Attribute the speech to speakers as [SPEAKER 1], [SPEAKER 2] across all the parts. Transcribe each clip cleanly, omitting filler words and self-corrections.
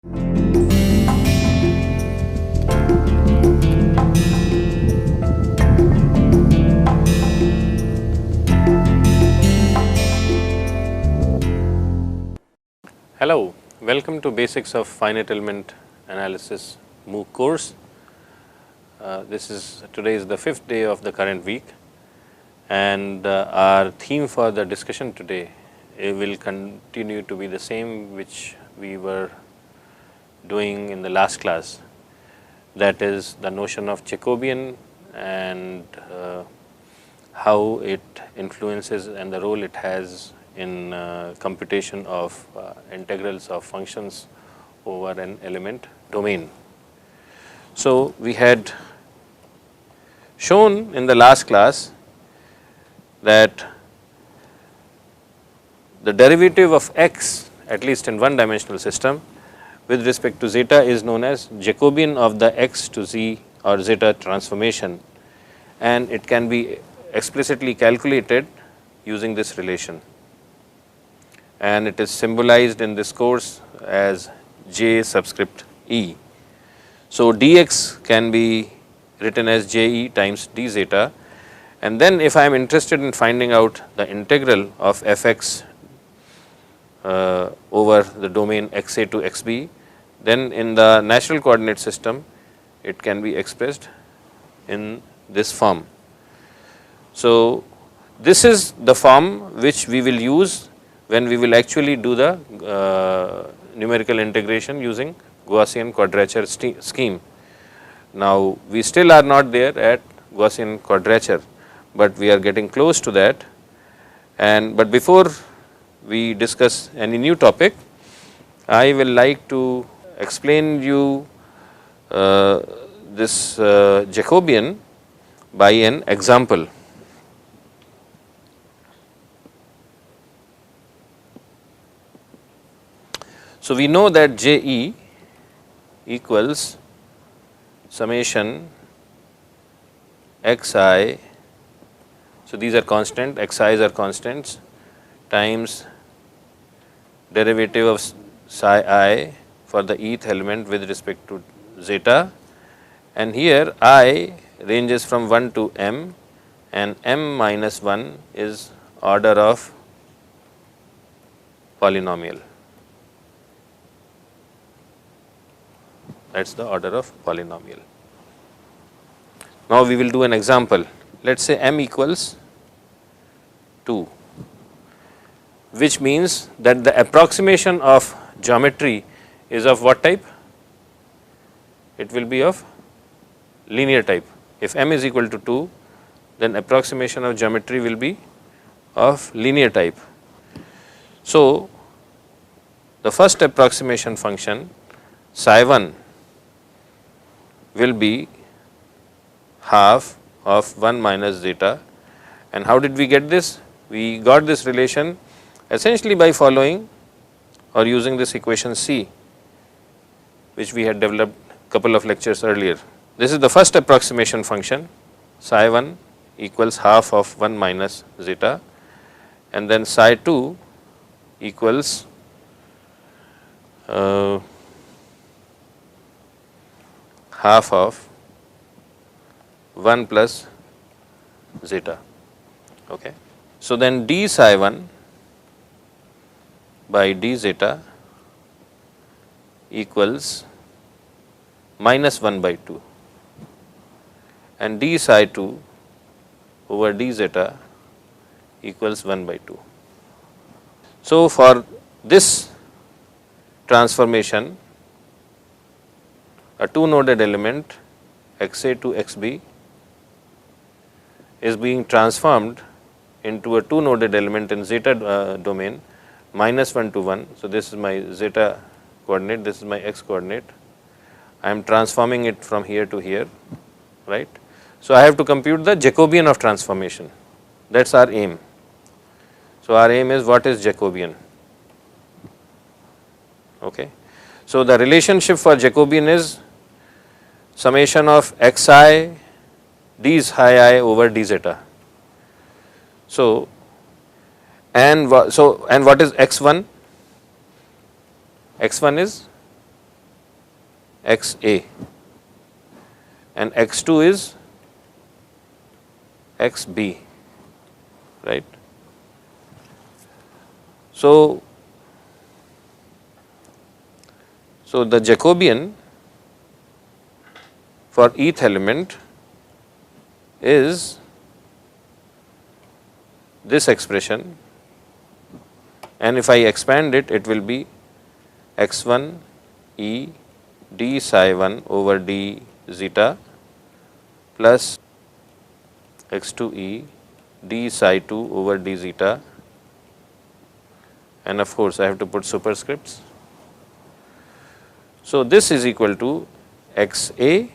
[SPEAKER 1] Hello, welcome to Basics of Finite Element Analysis MOOC course. Today is the fifth day of the current week, and our theme for the discussion today will continue to be the same which we were doing in the last class. That is the notion of Jacobian and how it influences and the role it has in computation of integrals of functions over an element domain. So, we had shown in the last class that the derivative of x, at least in one dimensional system, with respect to zeta is known as Jacobian of the x to z or zeta transformation, and it can be explicitly calculated using this relation, and it is symbolized in this course as j subscript e. So, dx can be written as je times d zeta, and then if I am interested in finding out the integral of fx over the domain xa to xb, then in the natural coordinate system it can be expressed in this form. So, this is the form which we will use when we will actually do the numerical integration using Gaussian quadrature scheme. Now, we still are not there at Gaussian quadrature, but we are getting close to that. But before we discuss any new topic, I will like to explain you this Jacobian by an example. So, we know that Je equals summation xi, so these are constant, xi's are constants, times derivative of psi I for the eth element with respect to zeta, and here I ranges from 1 to m, and m minus 1 is order of polynomial. That is the order of polynomial. Now, we will do an example. Let us say m equals 2, which means that the approximation of geometry is of what type? It will be of linear type. If m is equal to 2, then approximation of geometry will be of linear type. So, the first approximation function psi 1 will be half of 1 minus zeta, and how did we get this? We got this relation essentially by following or using this equation C, which we had developed a couple of lectures earlier. This is the first approximation function, psi 1 equals half of 1 minus zeta, and then psi 2 equals half of 1 plus zeta. Okay. So, then d psi 1 by d zeta equals minus 1 by 2, and d psi 2 over d zeta equals 1 by 2. So, for this transformation, a two noded element xa to xb is being transformed into a two noded element in zeta domain minus 1 to 1. So, this is my zeta coordinate, this is my x coordinate. I am transforming it from here to here, right. So, I have to compute the Jacobian of transformation, that is our aim. So, our aim is what is Jacobian. Okay. So, the relationship for Jacobian is summation of xi d psi I over d zeta. So, and what is x1? x1 is x A and x 2 is x B, right. So the Jacobian for each element is this expression, and if I expand it, it will be x1 E d psi 1 over d zeta plus x2 E d psi 2 over d zeta, and of course I have to put superscripts. So this is equal to x A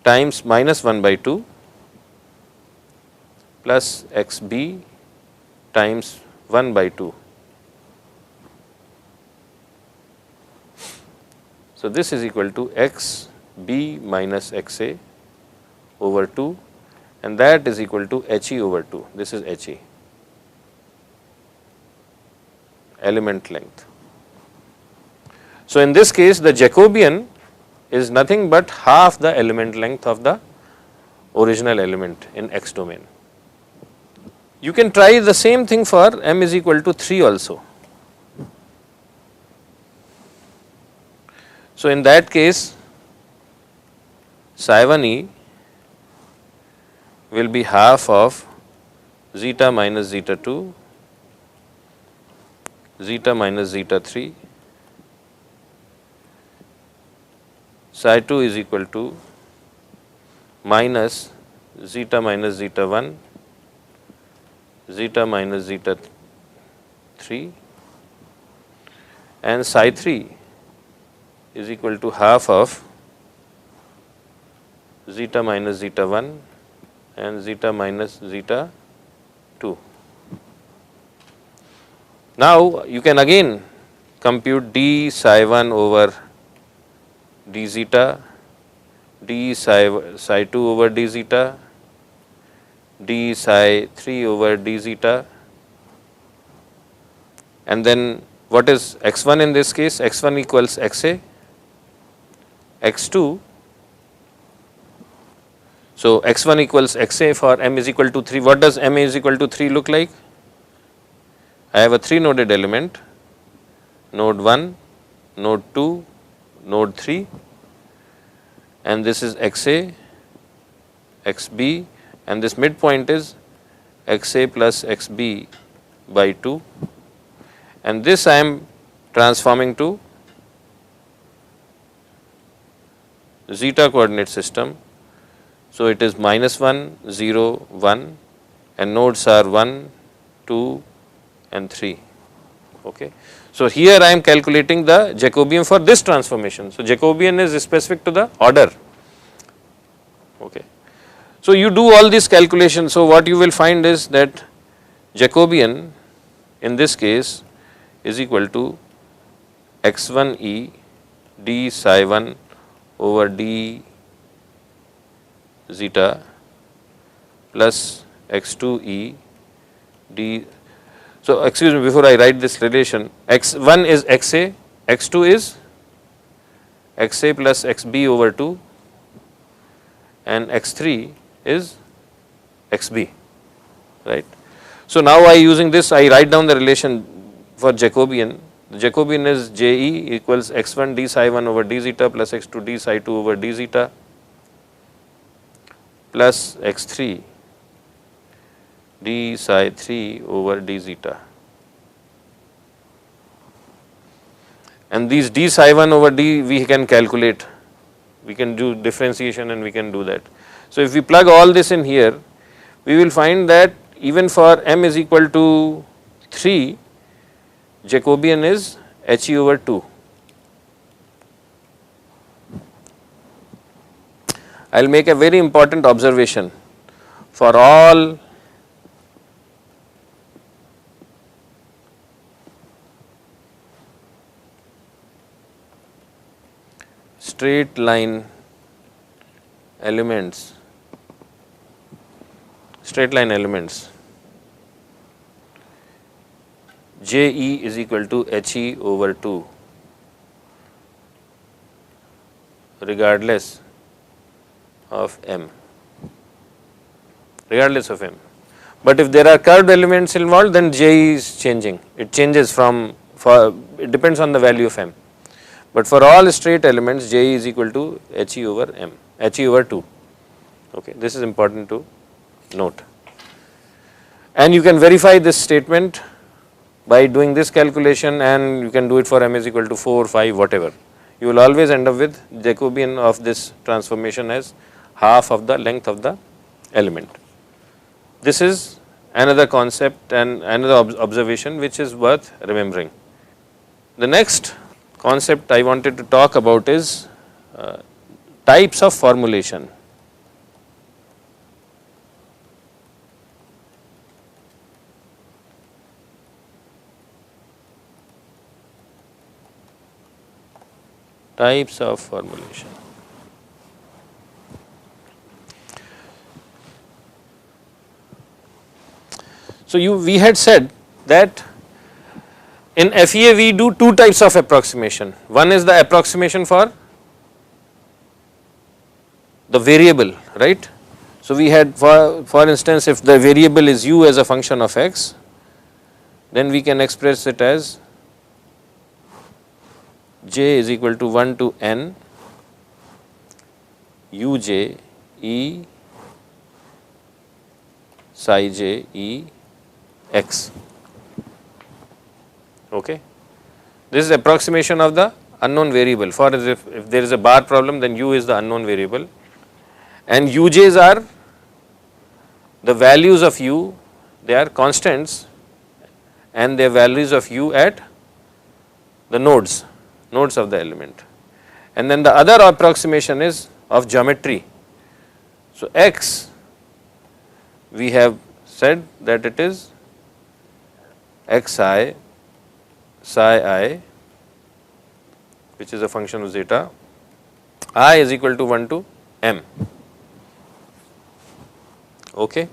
[SPEAKER 1] times minus 1 by 2 plus x B times 1 by 2. So this is equal to x B minus x A over 2, and that is equal to h E over 2. This is h E, element length. So in this case, the Jacobian is nothing but half the element length of the original element in X domain. You can try the same thing for m is equal to 3 also. So in that case, psi 1 E will be half of zeta minus zeta 2, zeta minus zeta 3, psi 2 is equal to minus zeta minus zeta 1, zeta minus zeta 3, and psi 3 is equal to half of zeta minus zeta 1 and zeta minus zeta 2. Now you can again compute d psi 1 over d zeta, d psi 2 over d zeta, d psi 3 over d zeta, and then what is x1 in this case? X1 equals xa, x2. So x1 equals xa for m is equal to 3. What does m is equal to 3 look like? I have a 3 noded element, node 1, node 2, node 3, and this is xa, xb, and this midpoint is xa plus xb by 2, and this I am transforming to zeta coordinate system. So it is -1, 0, 1, and nodes are 1, 2, and 3. Okay. So here I am calculating the Jacobian for this transformation. So Jacobian is specific to the order. Okay. So you do all these calculations. So what you will find is that Jacobian in this case is equal to x1 E d psi 1 over d zeta plus x2 E d. So excuse me, before I write this relation, x1 is xa, x2 is xa plus xb over 2, and x3 is xb, right. So now I using this, I write down the relation for Jacobian. The Jacobian is Je equals x1 d psi 1 over d zeta plus x2 d psi 2 over d zeta plus x3 d psi 3 over d zeta, and these d psi 1 over d we can calculate, we can do differentiation and we can do that. So if we plug all this in here, we will find that even for m is equal to 3, Jacobian is He over 2. I will make a very important observation for all straight line elements, Je is equal to He over 2 regardless of m, regardless of m. But if there are curved elements involved, then J is changing. It changes from, it depends on the value of m. But for all straight elements, J is equal to He over m, He over 2. Okay, this is important to note. And you can verify this statement by doing this calculation, and you can do it for m is equal to 4, 5, whatever. You will always end up with Jacobian of this transformation as half of the length of the element. This is another concept and another observation which is worth remembering. The next concept I wanted to talk about is types of formulation. Types of formulation. So we had said that in FEA we do two types of approximation. One is the approximation for the variable, right? So we had, for instance, if the variable is u as a function of x, then we can express it as j is equal to 1 to n uj e psi j e x. Okay. This is approximation of the unknown variable. For if there is a bar problem, then u is the unknown variable, and uj's are the values of u, they are constants, and their values of u at the nodes of the element. And then the other approximation is of geometry. So x, we have said that it is xi psi I, which is a function of zeta, I is equal to 1 to m. Okay.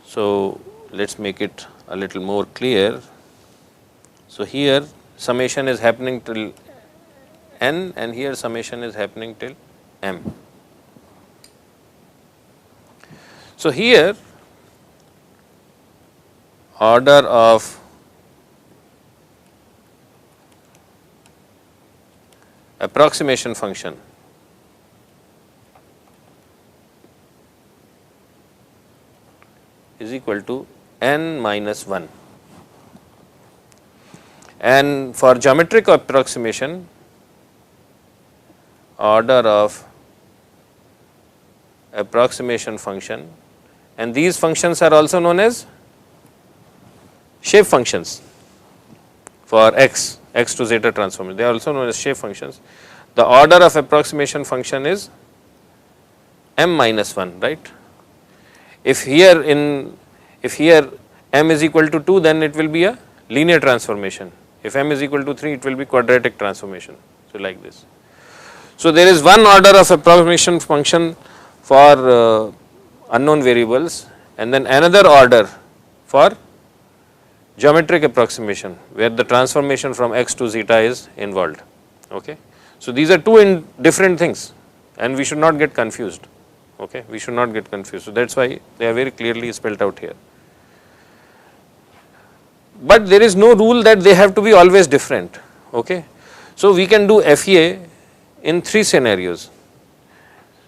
[SPEAKER 1] So let's make it a little more clear. So here summation is happening till n, and here summation is happening till m. So here order of approximation function is equal to n minus 1, and for geometric approximation order of approximation function, and these functions are also known as shape functions for x to zeta transformation, they are also known as shape functions. The order of approximation function is m minus 1, right. If here m is equal to 2, then it will be a linear transformation. If m is equal to 3, it will be quadratic transformation. So like this. So there is one order of approximation function for unknown variables, and then another order for geometric approximation where the transformation from x to zeta is involved. Okay. So these are two different things, and we should not get confused. Okay, we should not get confused. So that's why they are very clearly spelled out here. But there is no rule that they have to be always different. Okay. So we can do FEA in three scenarios.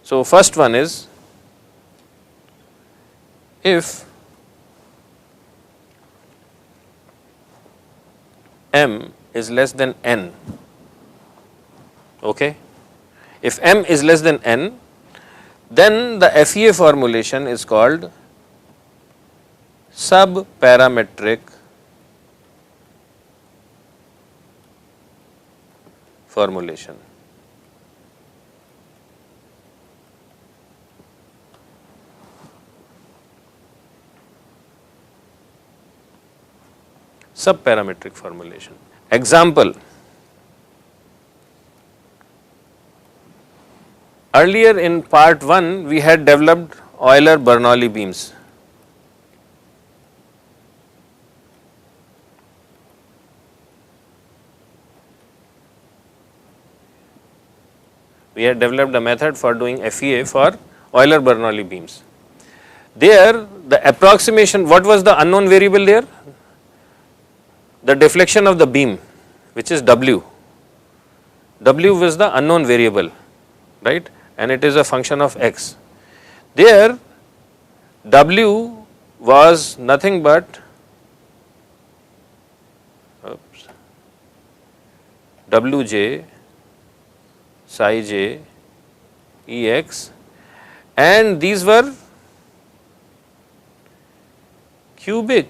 [SPEAKER 1] So first one is if m is less than n. Okay. If m is less than n, then the FEA formulation is called subparametric formulation. Subparametric formulation. Example: earlier in part 1 we had developed Euler-Bernoulli beams. We had developed a method for doing FEA for Euler-Bernoulli beams. There the approximation, what was the unknown variable there? The deflection of the beam, which is W. W was the unknown variable, right, and it is a function of x. There W was nothing but Wj psi j Ex, and these were cubic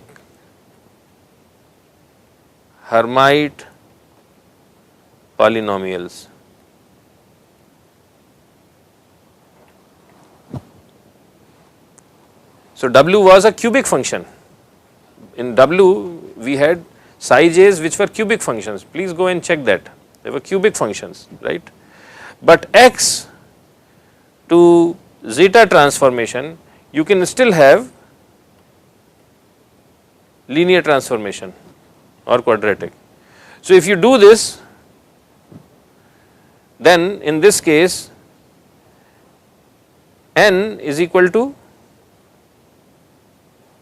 [SPEAKER 1] Hermite polynomials. So W was a cubic function. In W we had psi j's which were cubic functions. Please go and check that. They were cubic functions, right? But x to zeta transformation, you can still have linear transformation or quadratic. So if you do this, then in this case n is equal to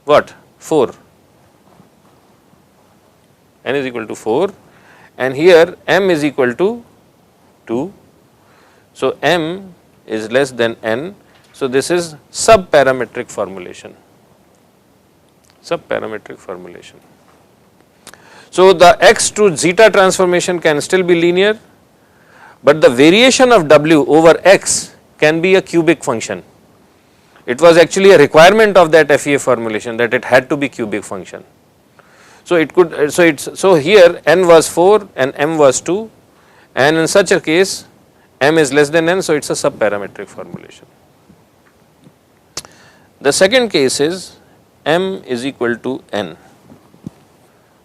[SPEAKER 1] what? 4. N is equal to 4, and here m is equal to 2. So m is less than n. So this is subparametric formulation. Subparametric formulation. So the x to zeta transformation can still be linear, but the variation of W over x can be a cubic function. It was actually a requirement of that FEA formulation that it had to be cubic function. So it could, so here n was 4 and m was 2, and in such a case m is less than n, so it is a subparametric formulation. The second case is m is equal to n.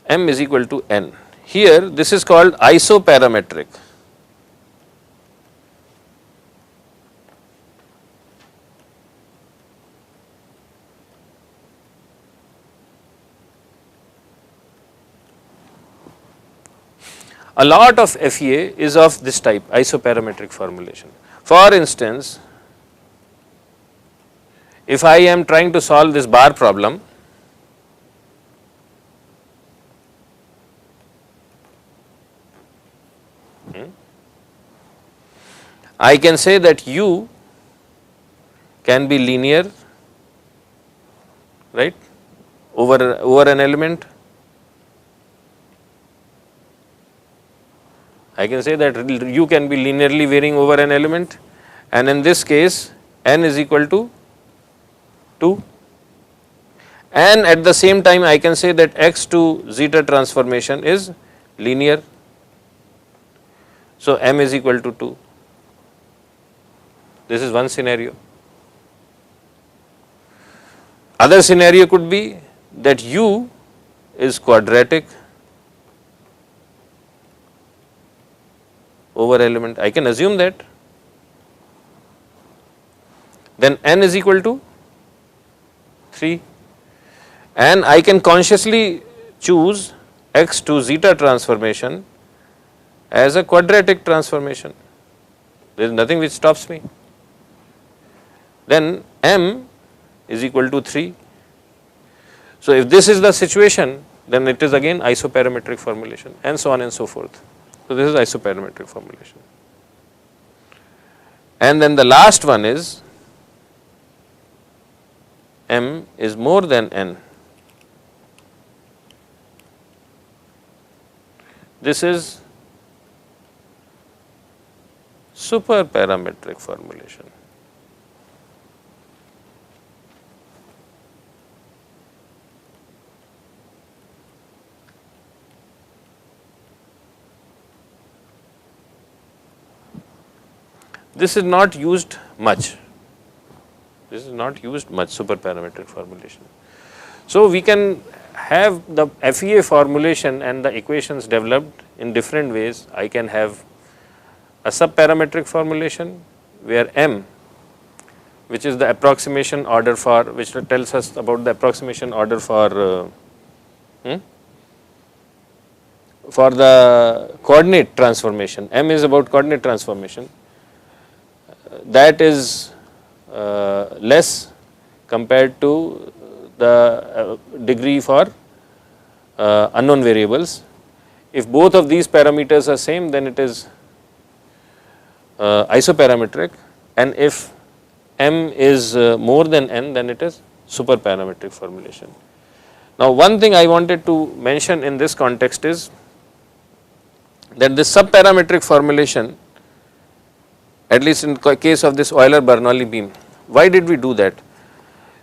[SPEAKER 1] M is equal to n. Here this is called isoparametric. A lot of FEA is of this type, isoparametric formulation. For instance, if I am trying to solve this bar problem, I can say that U can be linear, right, over an element. I can say that U can be linearly varying over an element, and in this case n is equal to 2, and at the same time I can say that x to zeta transformation is linear. So m is equal to 2. This is one scenario. Other scenario could be that U is quadratic over element. I can assume that. Then n is equal to 3, and I can consciously choose x to zeta transformation as a quadratic transformation. There is nothing which stops me. Then m is equal to 3. So if this is the situation, then it is again isoparametric formulation, and so on and so forth. So this is isoparametric formulation. And then the last one is m is more than n. This is superparametric formulation. This is not used much. This is not used much, superparametric formulation. So we can have the FEA formulation and the equations developed in different ways. I can have a subparametric formulation where m, which is the approximation order for, which tells us about the approximation order for the coordinate transformation. M is about coordinate transformation. that is less compared to the degree for unknown variables. If both of these parameters are same, then it is isoparametric, and if m is more than n, then it is superparametric formulation. Now, one thing I wanted to mention in this context is that this subparametric formulation, at least in case of this Euler-Bernoulli beam, why did we do that?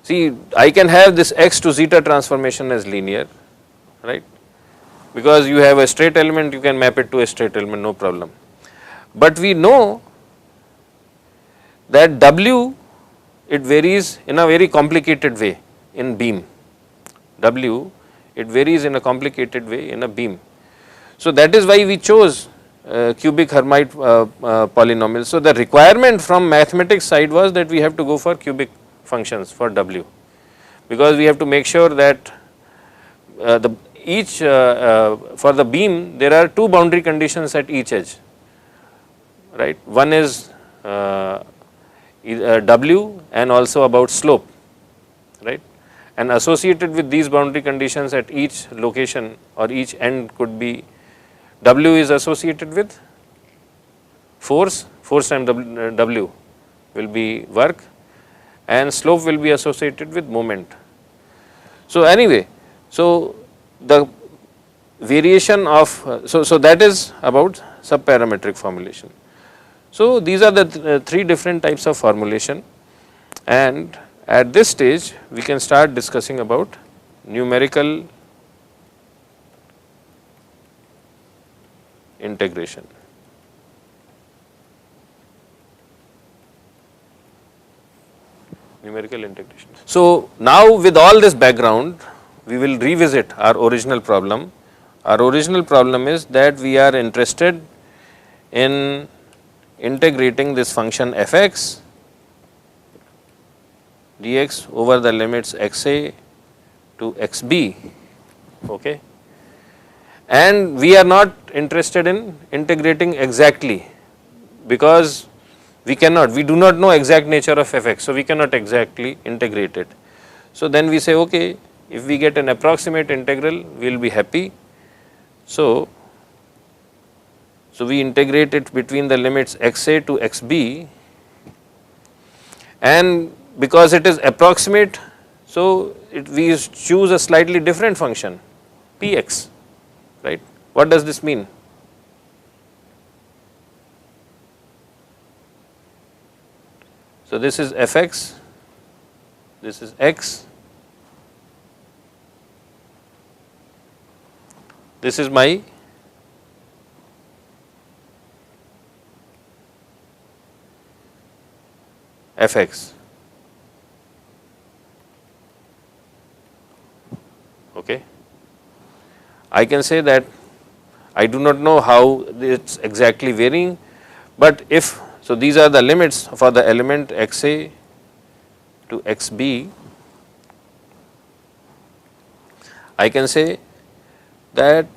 [SPEAKER 1] See, I can have this x to zeta transformation as linear, right, because you have a straight element, you can map it to a straight element, no problem. But we know that W, it varies in a very complicated way in beam. W, it varies in a complicated way in a beam. So, that is why we chose cubic Hermite polynomial. So, the requirement from mathematics side was that we have to go for cubic functions for W, because we have to make sure that for the beam there are two boundary conditions at each edge, right. One is W and also about slope, right, and associated with these boundary conditions at each location or each end could be W is associated with force times W will be work, and slope will be associated with moment. So, anyway, so the variation of, so that is about subparametric formulation. So, these are the three different types of formulation, and at this stage we can start discussing about numerical integration. Numerical integration. So, now with all this background, we will revisit our original problem. Our original problem is that we are interested in integrating this function f(x) dx over the limits xa to xb, okay, and we are not interested in integrating exactly, because we do not know exact nature of f(x), so we cannot exactly integrate it. So, then we say, okay, if we get an approximate integral, we will be happy. So, we integrate it between the limits xa to xb, and because it is approximate, so we choose a slightly different function px, right. What does this mean? So, this is f(x), this is x, this is my f(x), okay. I can say that I do not know how it is exactly varying, but if, so these are the limits for the element xa to xb, I can say that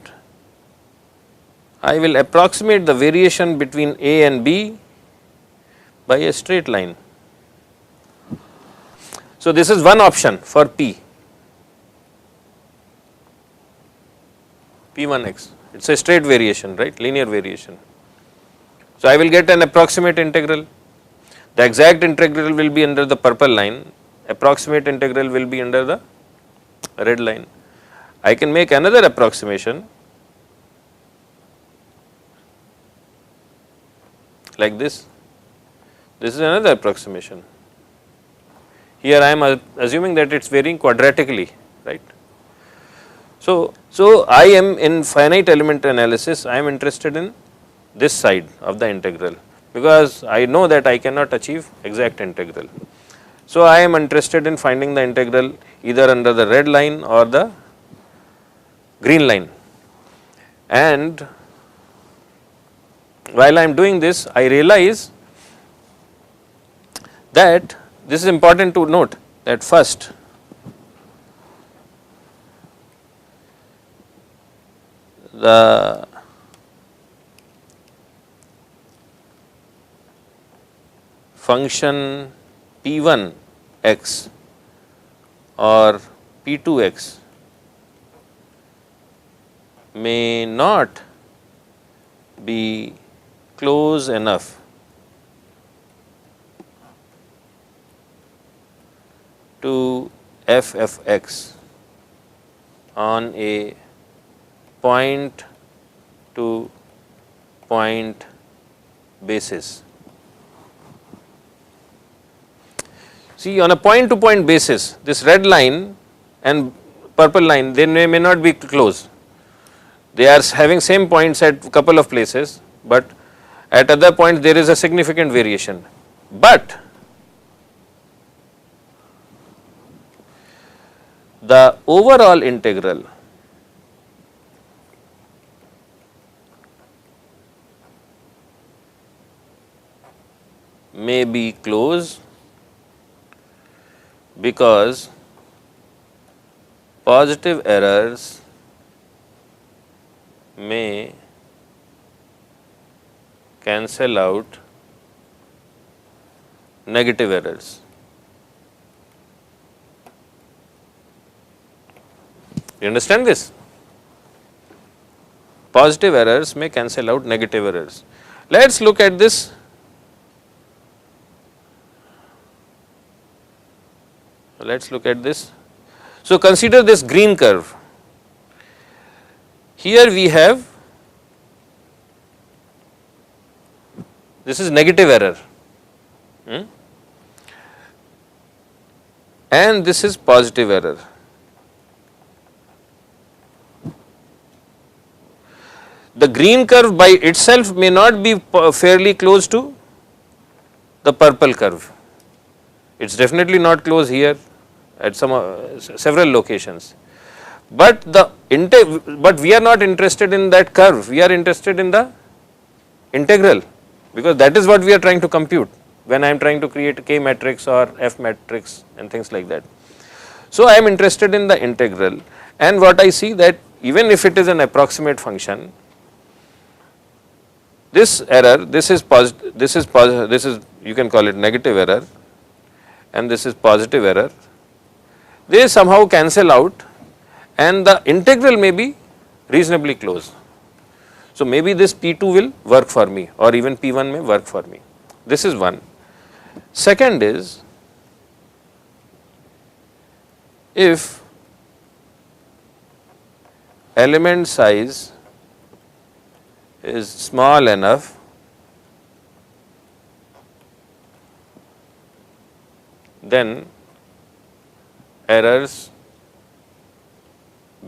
[SPEAKER 1] I will approximate the variation between a and b by a straight line. So, this is one option for p, p1x, it is a straight variation, right, linear variation. So, I will get an approximate integral, the exact integral will be under the purple line, approximate integral will be under the red line. I can make another approximation like this is another approximation. Here I am assuming that it is varying quadratically, right. So, I am in finite element analysis, I am interested in this side of the integral, because I know that I cannot achieve exact integral. So, I am interested in finding the integral either under the red line or the green line, and while I am doing this, I realize that this is important to note that first function p1 x or p2 x may not be close enough to f of x on a point to point basis. See, on a point to point basis, this red line and purple line, they may not be close. They are having same points at couple of places, but at other points there is a significant variation. But the overall integral may be close because positive errors may cancel out negative errors. You understand this? Positive errors may cancel out negative errors. Let us look at this. Let us look at this. So, consider this green curve. Here we have, this is negative error, and this is positive error. The green curve by itself may not be fairly close to the purple curve. It is definitely not close here at some several locations. But we are not interested in that curve, we are interested in the integral, because that is what we are trying to compute when I am trying to create a K matrix or F matrix and things like that. So, I am interested in the integral, and what I see that even if it is an approximate function, this error, this is you can call it negative error, and this is positive error, they somehow cancel out and the integral may be reasonably close. So, maybe this P2 will work for me or even P1 may work for me. This is one. Second is, if element size is small enough, then errors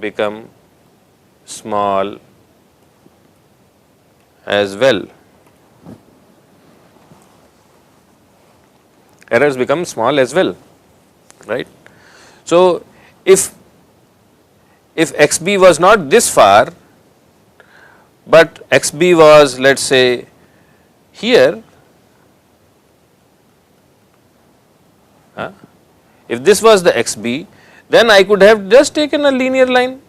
[SPEAKER 1] become small as well. Errors become small as well, right. So, if xb was not this far, but xb was, let us say, here, if this was the xb, then I could have just taken a linear line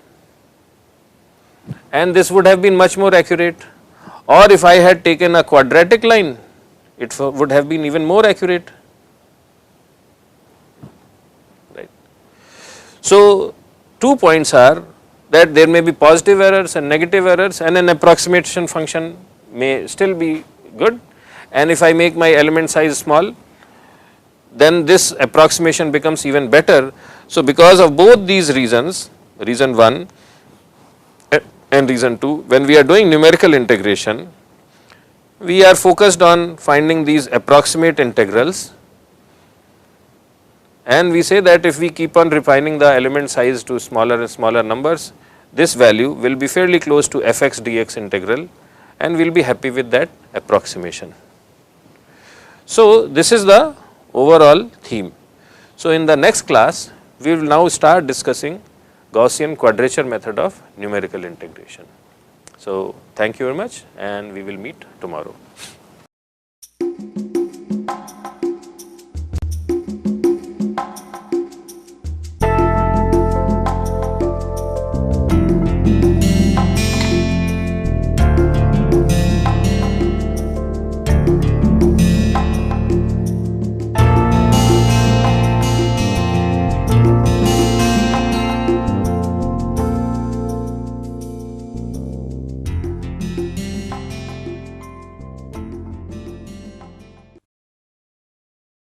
[SPEAKER 1] and this would have been much more accurate, or if I had taken a quadratic line, it would have been even more accurate, right. So, 2 points are that there may be positive errors and negative errors, and an approximation function may still be good, and if I make my element size small, then this approximation becomes even better. So, because of both these reasons, reason 1 and reason 2, when we are doing numerical integration, we are focused on finding these approximate integrals, and we say that if we keep on refining the element size to smaller and smaller numbers, this value will be fairly close to fx dx integral, and we will be happy with that approximation. So, this is the overall theme. So, in the next class, we will now start discussing Gaussian quadrature method of numerical integration. So, thank you very much, and we will meet tomorrow.